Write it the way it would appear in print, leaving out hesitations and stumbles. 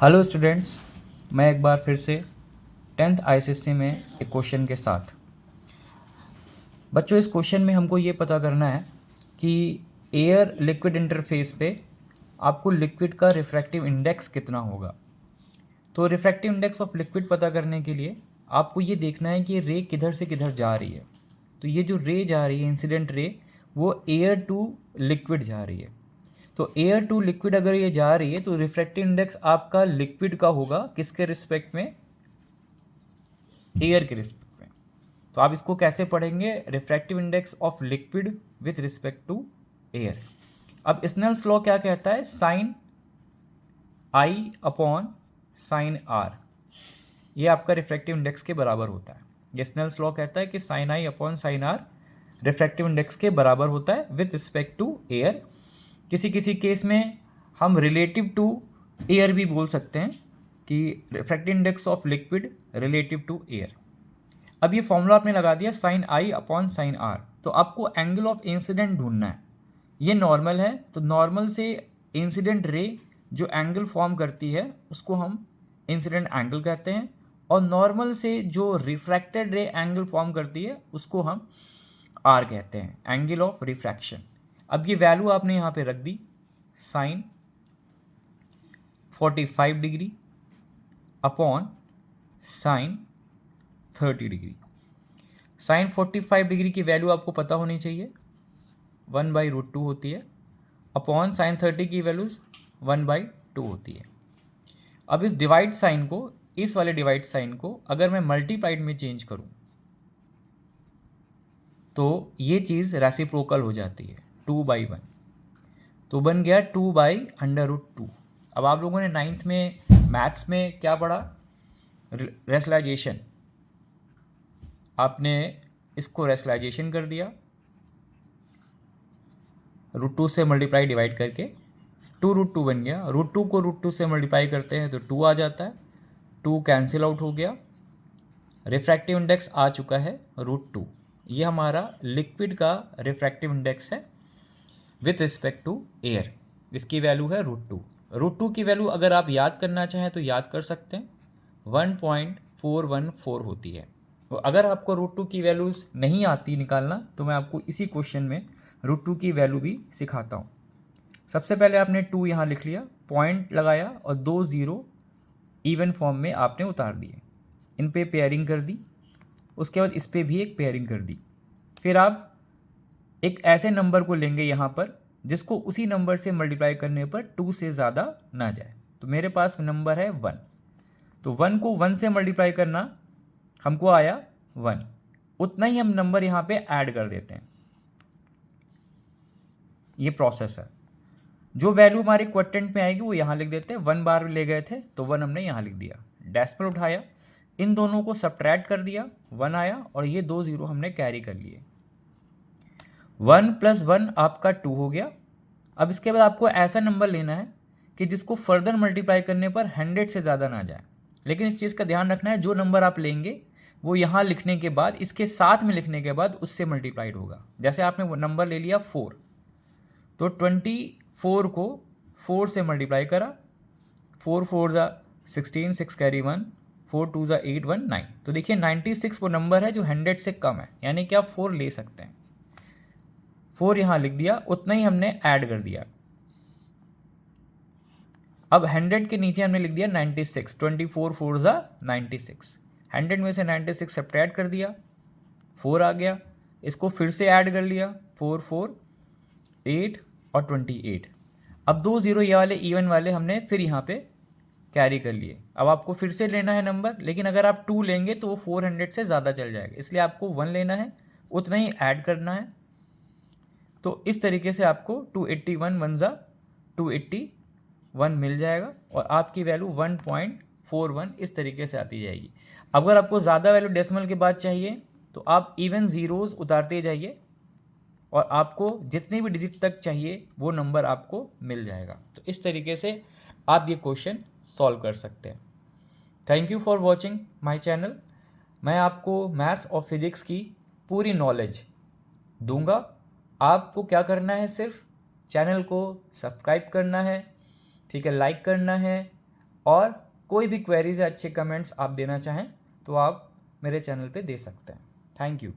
Hello students, मैं एक बार फिर से 10th आईसीएससी में एक क्वेश्चन के साथ। बच्चों, इस क्वेश्चन में हमको ये पता करना है कि एयर लिक्विड इंटरफेस पे आपको लिक्विड का रिफ्रैक्टिव इंडेक्स कितना होगा। तो रिफ्रैक्टिव इंडेक्स ऑफ लिक्विड पता करने के लिए आपको ये देखना है कि रे किधर से किधर जा रही है। तो ये जो रे जा रही है, इंसिडेंट रे, वो एयर टू लिक्विड जा रही है। तो एयर टू लिक्विड अगर ये जा रही है तो रिफ्रैक्टिव इंडेक्स आपका लिक्विड का होगा किसके रिस्पेक्ट में? एयर के रिस्पेक्ट में। तो आप इसको कैसे पढ़ेंगे? Refractive index of liquid with respect to air. अब स्नेल्स लॉ क्या कहता है? Sine I upon sine R, ये आपका रिफ्रैक्टिव इंडेक्स के बराबर होता है। ये स्नेल्स लॉ कहता है कि sine I upon sine R refractive index के बराबर होता है विथ रिस्पेक्ट टू एयर। किसी किसी केस में हम रिलेटिव टू एयर भी बोल सकते हैं कि refractive index of liquid relative to air. अब ये फॉर्मूला आपने लगा दिया sine I upon sine R, तो आपको एंगल ऑफ इंसिडेंट ढूंढना है। ये नॉर्मल है, तो नॉर्मल से इंसिडेंट रे जो एंगल फॉर्म करती है उसको हम इंसिडेंट एंगल कहते हैं, और नॉर्मल से जो रिफ्रैक्टेड रे एंगल फॉर्म करती है उसको हम आर कहते हैं, एंगल ऑफ रिफ्रैक्शन। अब ये वैल्यू आपने यहाँ पे रख दी, sine 45 degree upon sine 30 degree. Sine 45 degree की वैल्यू आपको पता होनी चाहिए, 1/√2 होती है, अपॉन साइन 30 की वैल्यूज 1/2 होती है। अब इस डिवाइड साइन को, इस वाले डिवाइड साइन को अगर मैं मल्टीप्लाइड में चेंज करूं तो ये चीज़ रेसिप्रोकल हो जाती है, 2/1, तो बन गया 2/√2। अब आप लोगों ने 9th में मैथ्स में क्या पढ़ा? रेशनलाइजेशन। आपने इसको रेशनलाइजेशन कर दिया, √2 से मल्टीप्लाई डिवाइड करके 2√2 बन गया। √2 को √2 से मल्टीप्लाई करते हैं तो 2 आ जाता है, 2 कैंसिल आउट हो गया। रिफ्रैक्टिव इंडेक्स आ चुका है √2। ये हमारा लिक्विड का रिफ्रैक्टिव इंडेक्स है विथ रिस्पेक्ट टू एयर। इसकी वैल्यू है √2। √2 की वैल्यू अगर आप याद करना चाहें तो याद कर सकते हैं, 1.414 होती है। तो अगर आपको √2 की वैल्यूज़ नहीं आती निकालना तो मैं आपको इसी क्वेश्चन में √2 की वैल्यू भी सिखाता हूँ। सबसे पहले आपने 2 यहाँ लिख लिया, पॉइंट लगाया और 2 0 इवन फॉर्म में आपने उतार दिए। इन पे पेयरिंग कर दी, उसके बाद इस पे भी एक पेयरिंग कर दी। फिर आप एक ऐसे नंबर को लेंगे यहाँ पर जिसको उसी नंबर से मल्टीप्लाई करने पर 2 से ज़्यादा ना जाए। तो मेरे पास नंबर है 1, तो 1 को 1 से मल्टीप्लाई करना हमको आया 1, उतना ही हम नंबर यहाँ पे ऐड कर देते हैं। ये प्रोसेस है। जो वैल्यू हमारे क्वोटिएंट में आएगी वो यहाँ लिख देते हैं। 1 बार ले गए थे तो 1 हमने यहाँ लिख दिया, डेसिमल उठाया, इन दोनों को सब्ट्रैक्ट कर दिया, 1 आया, और ये 2 0 हमने कैरी कर लिए। 1 + 1 आपका 2 हो गया। अब इसके बाद आपको ऐसा नंबर लेना है कि जिसको फर्दर मल्टीप्लाई करने पर 100 से ज़्यादा ना जाए। लेकिन इस चीज़ का ध्यान रखना है, जो नंबर आप लेंगे वो यहाँ लिखने के बाद, इसके साथ में लिखने के बाद उससे मल्टीप्लाइड होगा। जैसे आपने वो नंबर ले लिया 4, तो 24 को 4 से मल्टीप्लाई करा, 4 4 16, 6 कैरी 1, 4 2 8 1 9। तो देखिए 96 वो नंबर है जो 100 से कम है, यानी कि आप 4 ले सकते हैं। 4 यहाँ लिख दिया, उतना ही हमने ऐड कर दिया। अब 100 के नीचे हमने लिख दिया 96, 24 4 96। 100 में से 96 सब्ट्रैक्ट कर दिया, 4 आ गया। इसको फिर से ऐड कर लिया, 4 4 8 और 28। अब 2 0 ये वाले इवन वाले हमने फिर यहाँ पे कैरी कर लिए। अब आपको फिर से लेना है नंबर, लेकिन अगर आप 2 लेंगे तो वो 400 से ज़्यादा चल जाएगा, इसलिए आपको 1 लेना है, उतना ही ऐड करना है। तो इस तरीके से आपको 281 1 281 मिल जाएगा, और आपकी वैल्यू 1.41 इस तरीके से आती जाएगी। अगर आपको ज़्यादा वैल्यू डेसिमल के बाद चाहिए तो आप इवन ज़ीरोज़ उतारते जाइए, और आपको जितने भी डिजिट तक चाहिए वो नंबर आपको मिल जाएगा। तो इस तरीके से आप ये क्वेश्चन सॉल्व कर सकते हैं। Thank you for watching my channel. मैं आपको मैथ्स और फिजिक्स की पूरी नॉलेज दूंगा। आपको क्या करना है, सिर्फ चैनल को सब्सक्राइब करना है, ठीक है, लाइक करना है, और कोई भी क्वेरीज या अच्छे कमेंट्स आप देना चाहें तो आप मेरे चैनल पे दे सकते हैं। Thank you.